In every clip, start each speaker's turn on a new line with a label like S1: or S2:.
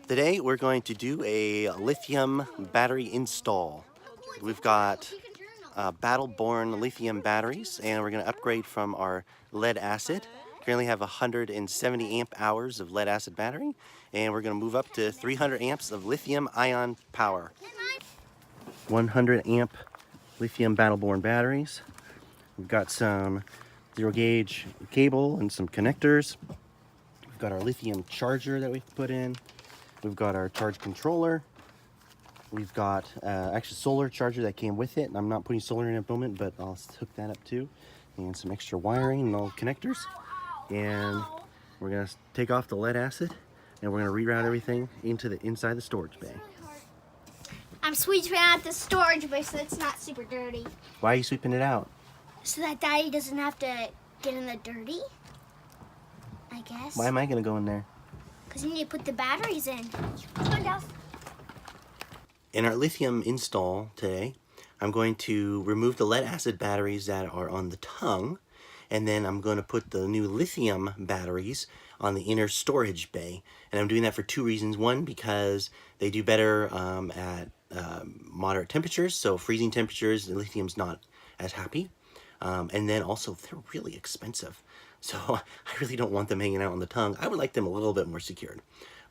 S1: Today we're going to do a lithium battery install. We've got Battle Born Lithium batteries, and we're going to upgrade from our lead acid. Currently have 170 amp hours of lead acid battery, and we're going to move up to 300 amps of lithium ion power. 100 amp lithium Battle Born batteries. We've got some 0 gauge cable and some connectors. We've got our lithium charger that we've put in. We've got our charge controller. We've got actually solar charger that came with it. I'm not putting solar in at the moment, but I'll hook that up too. And some extra wiring and all connectors. And we're gonna take off the lead acid and we're gonna reroute everything into the inside the storage bay.
S2: I'm sweeping out the storage bay so it's not super dirty.
S1: Why are you sweeping it out?
S2: So that Daddy doesn't have to get in the dirty, I guess.
S1: Why am I gonna go in there?
S2: Because you need to put the batteries in. Come on, Dad.
S1: In our lithium install today, I'm going to remove the lead acid batteries that are on the tongue, and then I'm going to put the new lithium batteries on the inner storage bay. And I'm doing that for 2 reasons. One, because they do better at moderate temperatures, so freezing temperatures, the lithium's not as happy. And then also, they're really expensive. So I really don't want them hanging out on the tongue. I would like them a little bit more secured.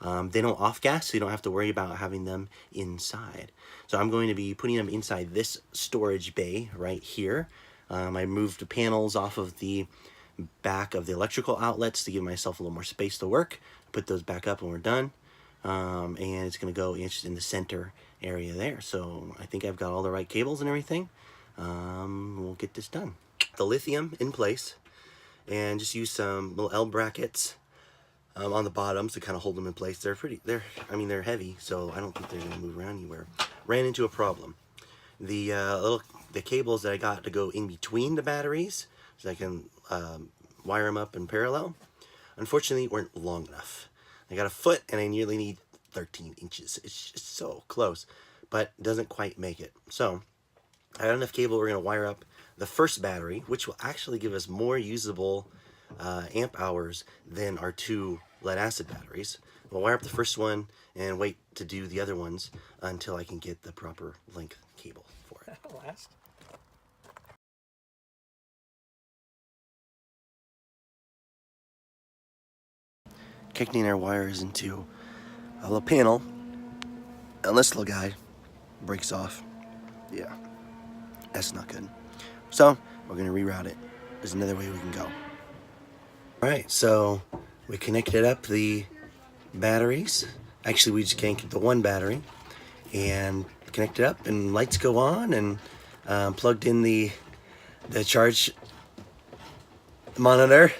S1: They don't off-gas, so you don't have to worry about having them inside. So I'm going to be putting them inside this storage bay right here. I moved the panels off of the back of the electrical outlets to give myself a little more space to work. Put those back up when we're done. And it's going to go in the center area there. So I think I've got all the right cables and everything. We'll get this done. The lithium in place, and just use some little L brackets on the bottoms to kind of hold them in place. They're heavy, so I don't think they're going to move around anywhere. Ran into a problem. The cables that I got to go in between the batteries, so I can wire them up in parallel, unfortunately weren't long enough. I got a foot, and I nearly need 13 inches. It's just so close, but it doesn't quite make it. So I got enough cable. We're going to wire up the first battery, which will actually give us more usable amp hours than our 2 lead acid batteries. We'll wire up the first one and wait to do the other ones until I can get the proper length cable for it.
S3: That'll last.
S1: Kicking our wires into a little panel, and this little guy breaks off. Yeah, that's not good. So we're going to reroute it. There's another way we can go. Alright, so we connected up the batteries. Actually, we just connected the one battery and connected up, and lights go on, and plugged in the charge monitor.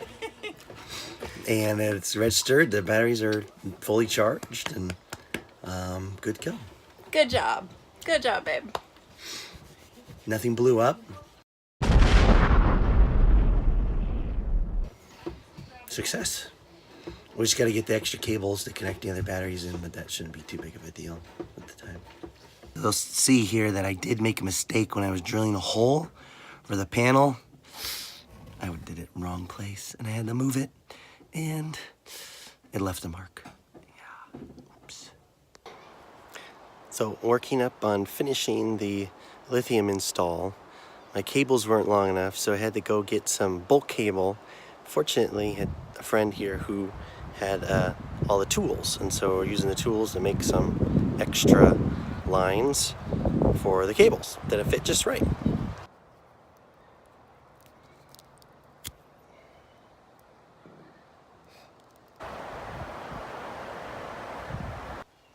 S1: And it's registered. The batteries are fully charged, and good to go.
S4: Good job. Good job, babe.
S1: Nothing blew up. Success. We just got to get the extra cables to connect the other batteries in, but that shouldn't be too big of a deal at the time. You'll see here that I did make a mistake when I was drilling a hole for the panel. I did it wrong place, and I had to move it, and it left a mark. Yeah, oops. So working up on finishing the lithium install, my cables weren't long enough, so I had to go get some bulk cable. Fortunately, I had a friend here who had all the tools, and so we're using the tools to make some extra lines for the cables that fit just right.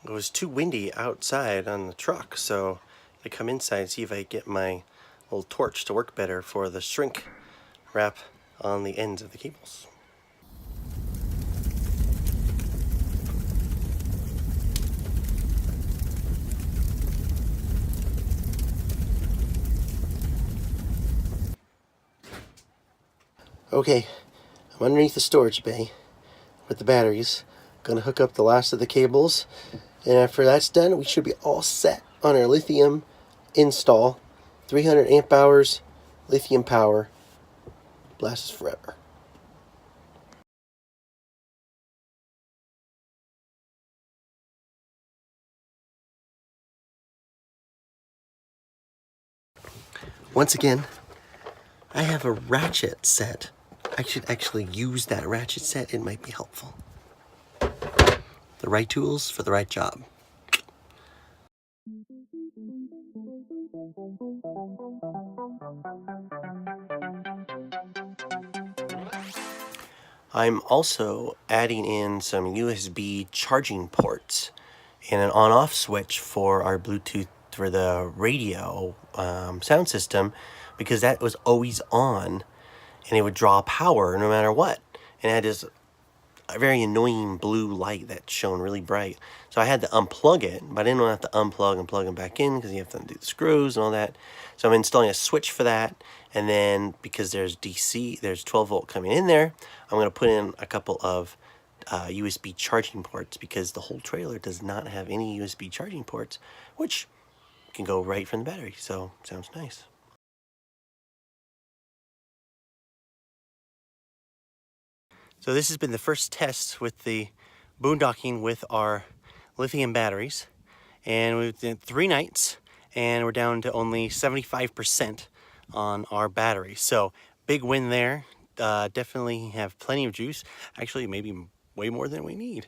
S1: It was too windy outside on the truck, so I come inside and see if I get my little torch to work better for the shrink wrap on the ends of the cables. Okay, I'm underneath the storage bay with the batteries. Gonna hook up the last of the cables, and after that's done, we should be all set on our lithium install. 300 amp hours, lithium power, lasts forever. once again, I have a ratchet set. I should actually use that ratchet set. It might be helpful. The right tools for the right job. I'm also adding in some USB charging ports and an on-off switch for our Bluetooth for the radio sound system, because that was always on and it would draw power no matter what. And it had this a very annoying blue light that shone really bright. So I had to unplug it, but I didn't want to have to unplug and plug them back in because you have to undo the screws and all that. So I'm installing a switch for that. And then because there's DC, there's 12 volt coming in there, I'm going to put in a couple of USB charging ports, because the whole trailer does not have any USB charging ports, which can go right from the battery. So sounds nice. So this has been the first test with the boondocking with our lithium batteries, and we've done 3 nights and we're down to only 75% on our battery. So big win there. Definitely have plenty of juice, actually maybe way more than we need,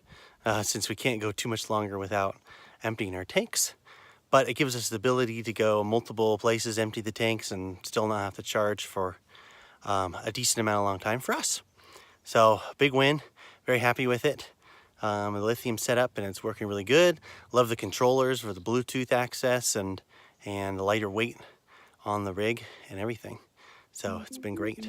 S1: since we can't go too much longer without emptying our tanks. But it gives us the ability to go multiple places, empty the tanks, and still not have to charge for a decent amount of long time for us. So big win, very happy with it. The lithium setup, and it's working really good. Love the controllers for the Bluetooth access and the lighter weight on the rig and everything. So it's been great.